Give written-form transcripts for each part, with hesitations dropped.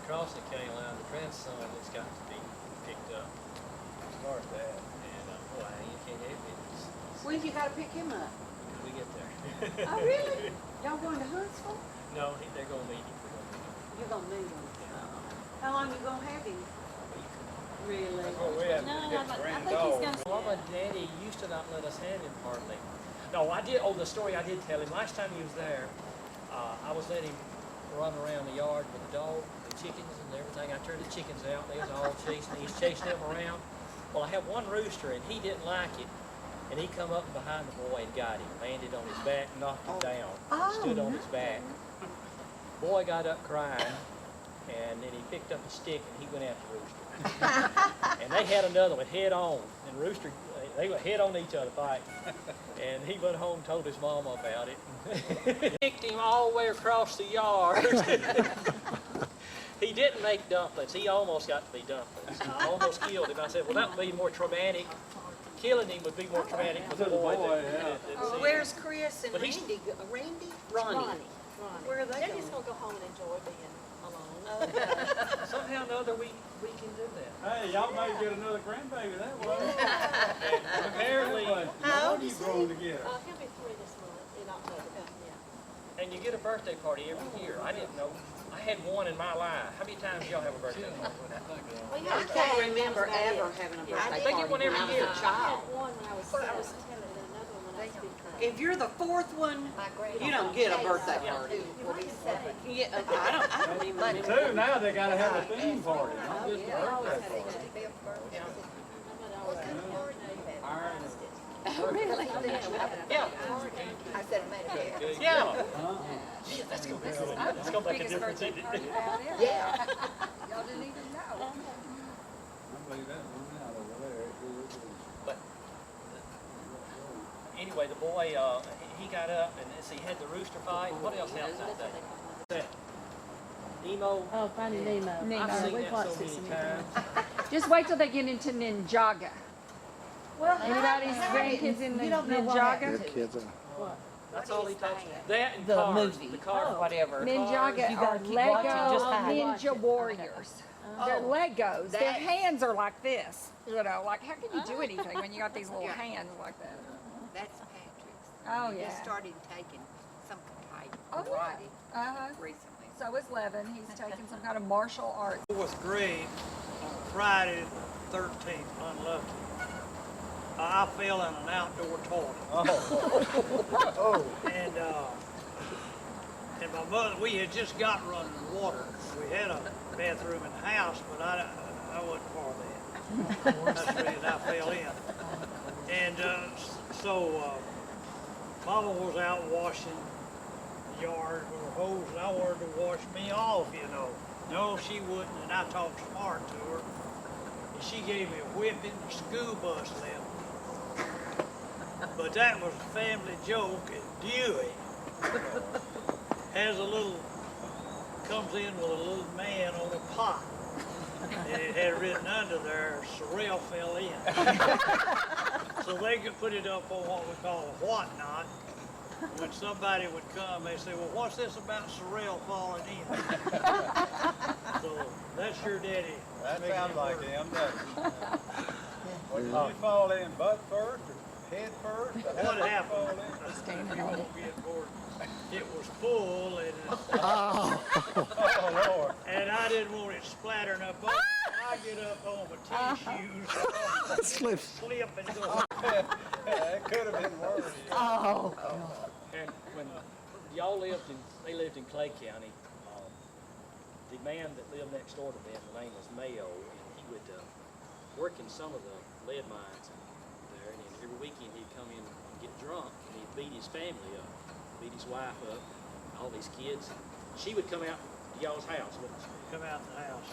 crossing the county line, the grandson that's got to be picked up. As far as that, and boy, you can't help it. When you got to pick him up? When we get there. Oh, really? Y'all going to Huntsville? No, they're going to meet him. You're going to meet him? How long you going to have him? Really? Oh, we have to get the grand dog. Mama and Daddy used to not let us have him hardly. No, I did. Oh, the story I did tell him last time he was there. I was letting him run around the yard with the dog, the chickens, and everything. I turned the chickens out. They was all chasing. He's chasing them around. Well, I had one rooster, and he didn't like it, and he come up behind the boy and got him, landed on his back, knocked him down, stood on his back. Boy got up crying, and then he picked up a stick and he went after Rooster. And they had another one head on, and Rooster, they went head on each other fighting. And he went home and told his mama about it. Kicked him all the way across the yard. He didn't make dumplings. He almost got to be dumplings. I almost killed him. I said, well, that would be more traumatic. Killing him would be more traumatic for the boy. Well, where's Chris and Randy? Ronnie. Where are they They're going? just going to go home and enjoy being alone. Somehow or another, we can do that. Hey, y'all may get another grandbaby that way. Apparently, How old you is grown he? together? He'll be 3 this month, in October. Yeah. and you get a birthday party every year. I didn't know. I had one in my life. How many times y'all have a birthday party? Well, I can't remember ever having a birthday They get party one every when I year. was a I child. had one when I was 10 and another one when I was 15. If you're the fourth one, you don't get a birthday party. Yeah, I don't even. Two, now they gotta have a theme party, not just a birthday party. Oh, really? Yeah. I said I made it. Yeah. Huh? Yeah, that's gonna be good. That's gonna make a difference, isn't it? Yeah. Y'all didn't even know. I believe that one out over there. But anyway, the boy, he got up and he had the rooster fight. What else happened that day? Nemo. Oh, Finding Nemo. I've Nemo. seen We've that watched so it many so many times. Just wait till they get into Ninjaga. Well, Anybody's grandkids in the Ninjaga? Kids are. That's all he touched. That and the cars. movie, The cars. whatever. Ninjaga You are gotta keep Lego watching, just hide. Ninja Warriors. They're Legos. Their That- hands are like this. You know, like how can you do anything when you got these little hands like that? That's Patrick's. Oh, He yeah. just started taking some type Oh, of yeah. karate Uh-huh. recently. So is Levin. He's taking some kind of martial arts. 4th grade on Friday the 13th, unlucky. I fell in an outdoor toilet. And my mother, we had just got running water. We had a bathroom in the house, but I wasn't for that. That's the reason I fell in. And Mama was out washing the yard with her hose, and I wanted to wash me off, you know. No, she wouldn't, and I talked smart to her. And she gave me a whipping, the school bus left. But that was a family joke, and Dewey comes in with a little man on a pot. And it had written under there, Sorrel fell in. So they could put it up on what we call a whatnot. When somebody would come, they say, well, what's this about Sorrel falling in? So that's your daddy. That making sounds it like work. him, doesn't it? Well, did you fall in butt first or head first? Or What how happened? did you fall in? You won't get bored. It was full, and Oh, Lord. and I didn't want it splattering up on me. I get up on my tissues, Slip. slip and go. It could have been worse. And when y'all they lived in Clay County, the man that lived next door to them, the name was Mayo, and he would work in some of the lead mines there, and every weekend he'd come in and get drunk, and he'd beat his family up, beat his wife up, all these kids. She would come out to y'all's house, wouldn't she? Come out the house.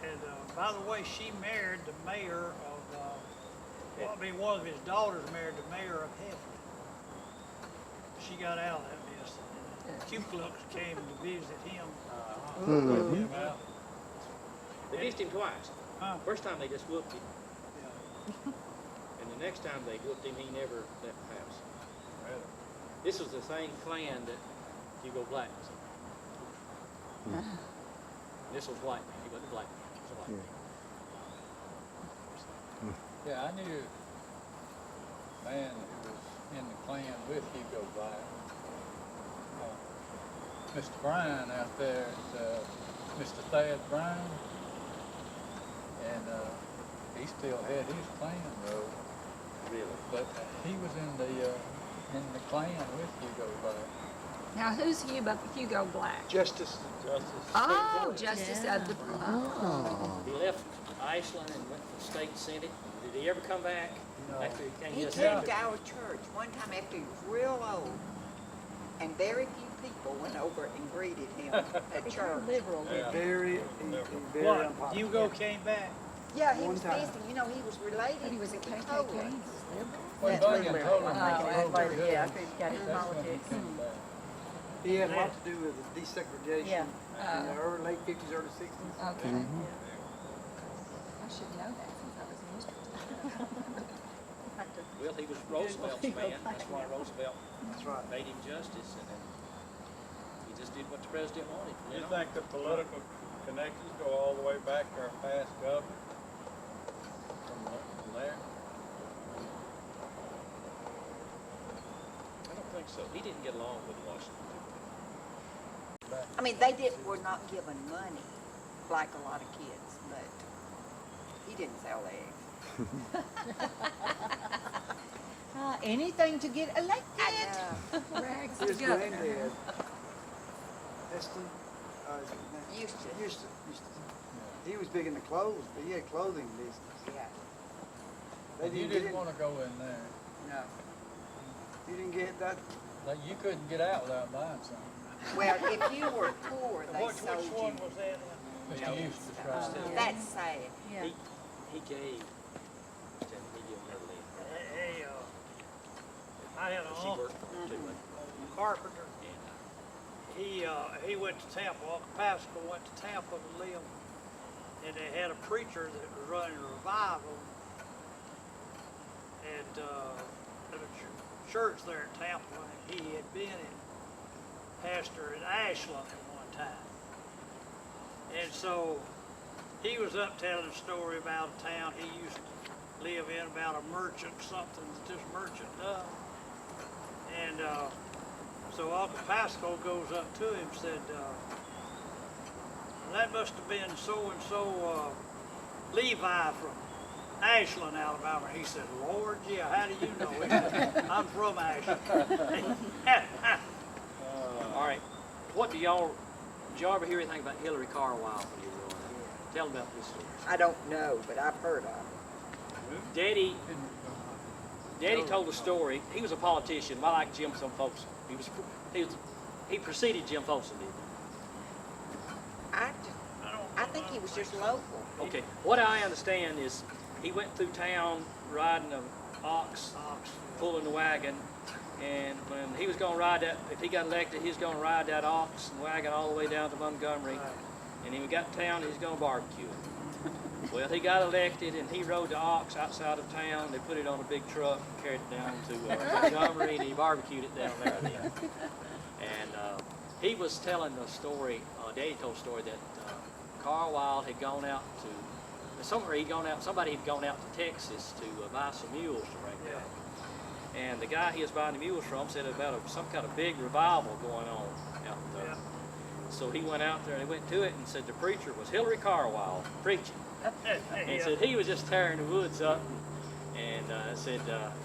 And by the way, she married the mayor of, one of his daughters married the mayor of Heflin. She got out of that mess. And Ku Klux came to visit him. Him out. They missed him twice. Huh? First time they just whooped him, Yeah. and the next time they whooped him, he never left the house. This was the same clan that Hugo Black was in. This was white man. He wasn't a black man. He was a white man. Yeah, I knew a man who was in the Klan with Hugo Black. Mr. Bryan out there, Mr. Thad Bryan, and he still had his Klan robe. Really? But he was in the Klan with Hugo Black. Now, who's Hugo Black? Justice. Oh, Justice of the. Oh. He left Iceland and went to the state senate. Did he ever come back? No. After he came He to us? came to our church one time after he was real old, and very few people went over and greeted him at church. Liberal. Yeah. Very What, unpopular. Hugo came back? Yeah, he One was time. visiting, you know, he was related. But he was a to the KKK. Tories. When Bunyan told him Oh, he was over here, Yeah, after he got his that's when he politics. came back. He had a lot to do with the desegregation Yeah. in the late 50s, early 60s. Okay. I should know that since I was in history. Well, he was Roosevelt's man. That's why Roosevelt That's right. made him justice, and then he just did what the president wanted. You think the political connections go all the way back to our past governor? From there? I don't think so. He didn't get along with Washington. I mean, were not given money like a lot of kids, but he didn't sell eggs. Anything to get elected. I know. Rags His together. granddad, Heston, Houston. Houston. He was big into clothes, but he had clothing business. Yeah. They You didn't didn't get want to go in there. No. You didn't get that. Like, you couldn't get out without buying something. Well, if you were poor, they Which sold one you. was that? Mr. Eustace, right? That's sad. Yeah. He gave. He gave her land. Hey, I had an She uncle, worked too much. carpenter. And He went to Tampa. Uncle Pascal went to Tampa to live, and they had a preacher that was running a revival, and at a church there in Tampa, and he had been in pastor in Ashland at one time, and so he was up telling a story about a town he used to live in, about a merchant, something that this merchant does, and so Uncle Pascal goes up to him and said, that must have been so-and-so Levi from Ashland, Alabama. He said, Lord, yeah, how do you know? He said, I'm from Ashland. all right. What did y'all ever hear anything about Hillary Carwile when you were growing up? Tell them about this story. I don't know, but I've heard of it. Daddy told a story. He was a politician, I like Jim some folks. He preceded Jim Folsom, did I think he was just local. he? Okay. What I understand is he went through town riding an ox, pulling the wagon, and when he was going to ride that, if he got elected, he was going to ride that ox and wagon all the way down to Montgomery, and when he got to town, he was going to barbecue it. Well, he got elected, and he rode the ox outside of town. They put it on a big truck and carried it down to Montgomery, and he barbecued it down there then. And he was telling the story, Daddy told a story that Carwile had gone out to, somebody had gone out to Texas to buy some mules to bring back. And the guy he was buying the mules from said about some kind of big revival going on out there. Yeah. So he went out there and he went to it and said the preacher was Hillary Carwile preaching. And said he was just tearing the woods up, and said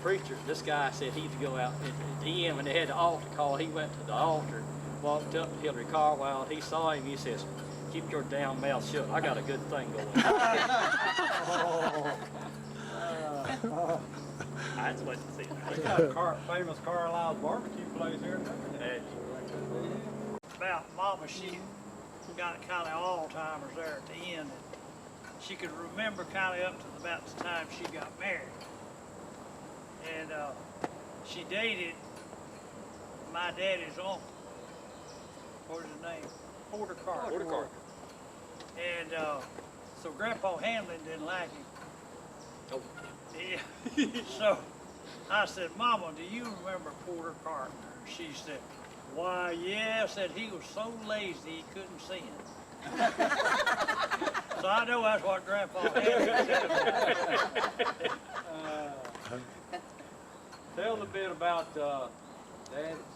preacher, this guy said he had to go out to him, and they had the altar call. He went to the altar, walked up to Hillary Carwile, and he saw him. He says, "Keep your damn mouth shut. I got a good thing going." That's what he said. We got a famous Carlisle barbecue place here. About Mama, she got kind of Alzheimer's there at the end. And she could remember kind of up to about the time she got married. And she dated my daddy's uncle. What was his name? Porter Carter. Porter Carter. And so Grandpa Hamlin didn't like him. Oh. Yeah. So I said, Mama, do you remember Porter Carter? She said, Why, yeah, said he was so lazy he couldn't sin. So I know that's what Grandpa had. Tell a bit about Dad.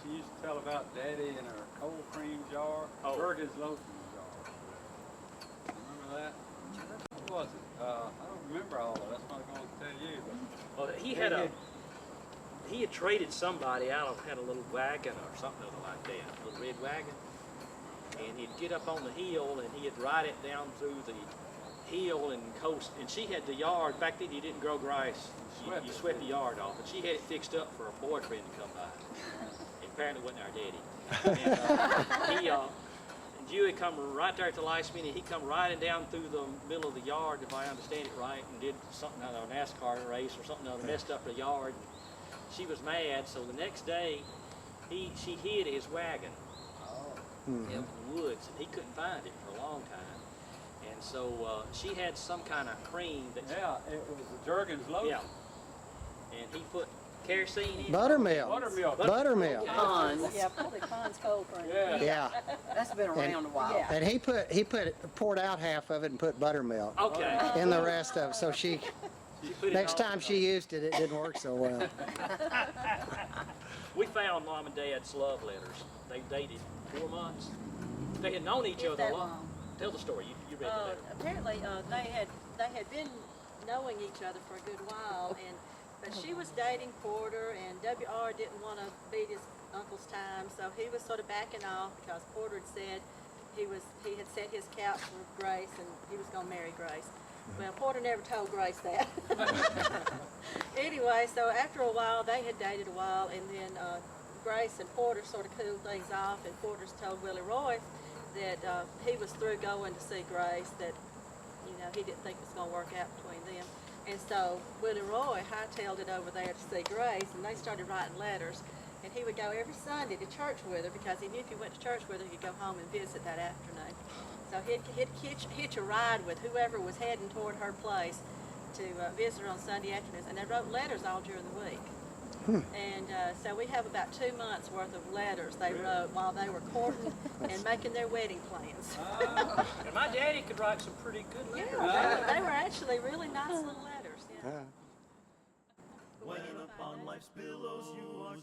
She used to tell about Daddy in her cold cream jar, Bergen's lotion jar. Remember that? What was it? I don't remember all of it. That's what I'm going to tell you. But Well, he had traded somebody out of, had a little wagon or something like that, a little red wagon. And he'd get up on the hill and he'd ride it down through the hill and coast. And she had the yard, back then you didn't grow grass, you swept the yard off. And she had it fixed up for a boyfriend to come by. And apparently wasn't our daddy. And Dewey come right there at the last minute. He come riding down through the middle of the yard, if I understand it right, and did something out of a NASCAR race or something, messed up the yard. She was mad, so the next day, she hid his wagon in the woods, and he couldn't find it for a long time. And so she had some kind of cream that. yeah, it was the Jergens lotion. Yeah. And he put kerosene in. Buttermilk. Buttermilk. Ponds. Yeah, probably Pond's cold cream. Yeah. Yeah. That's been around a while. Yeah. And he poured out half of it and put buttermilk Okay. in the rest of it. So She put it next on. time she used it, it didn't work so well. We found Mom and Dad's love letters. They dated 4 months. They had known each If other that a lot. long. Tell the story. You read the letter. Apparently, they had been knowing each other for a good while, but she was dating Porter, and W.R. didn't want to beat his uncle's time, so he was sort of backing off because Porter had said he had set his couch for Grace, and he was going to marry Grace. Well, Porter never told Grace that. Anyway, so after a while, they had dated a while, and then Grace and Porter sort of cooled things off, and Porter's told Willie Roy that he was through going to see Grace, that, he didn't think it was going to work out between them. And so Willie Roy hightailed it over there to see Grace, and they started writing letters. And he would go every Sunday to church with her because he knew if he went to church with her, he'd go home and visit that afternoon. So he'd hitch a ride with whoever was heading toward her place to visit her on Sunday afternoons. And they wrote letters all during the week. And so we have about 2 months worth of letters they wrote while they were courting and making their wedding plans. And my daddy could write some pretty good letters. Yeah, they were actually really nice little letters. Yeah. When upon life's billows you are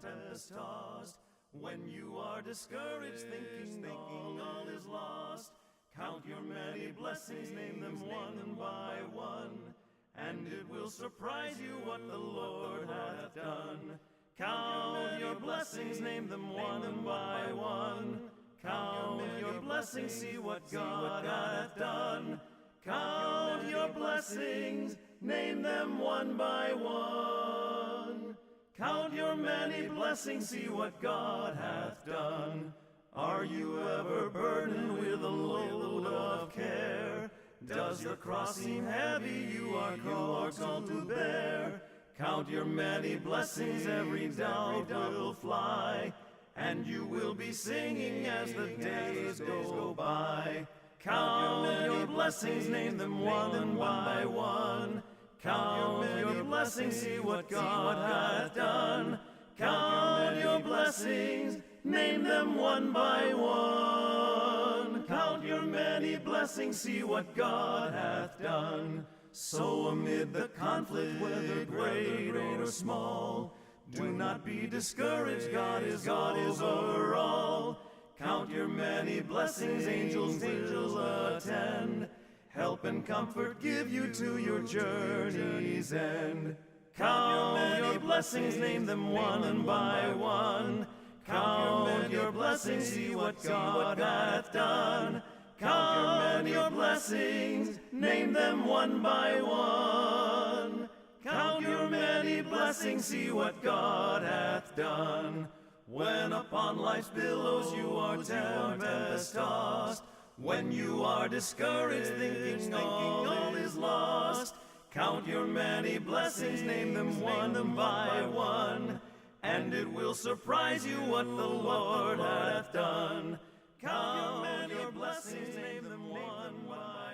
tempest-tossed, when you are discouraged, thinking all is lost, count your many blessings, name them one by one, and it will surprise you what the Lord hath done. Count your blessings, name them one by one. Count your blessings, see what God hath done. Count your blessings, name them one by one. Count your many blessings, see what God hath done. Are you ever burdened with a load of care? Does your cross seem heavy you are called to bear? Count your many blessings, every doubt will fly, and you will be singing as the days go by. Count your blessings, name them one by one. Count your blessings, see what God hath done. Count your blessings, name them one by one. Count your many blessings, see what God hath done. So amid the conflict, whether great or small, do not be discouraged, God is over all. Count your many blessings, angels attend, help and comfort give you to your journey's end. Count your blessings, name them one by one. Count your blessings, see what God hath done. Count your blessings, name them one by one. Count your many blessings, see what God hath done. When upon life's billows you are tempest-tossed, when you are discouraged, thinking all is lost, count your many blessings, name them one by one, and it will surprise you what the Lord hath done. Count your blessings, name them one by one.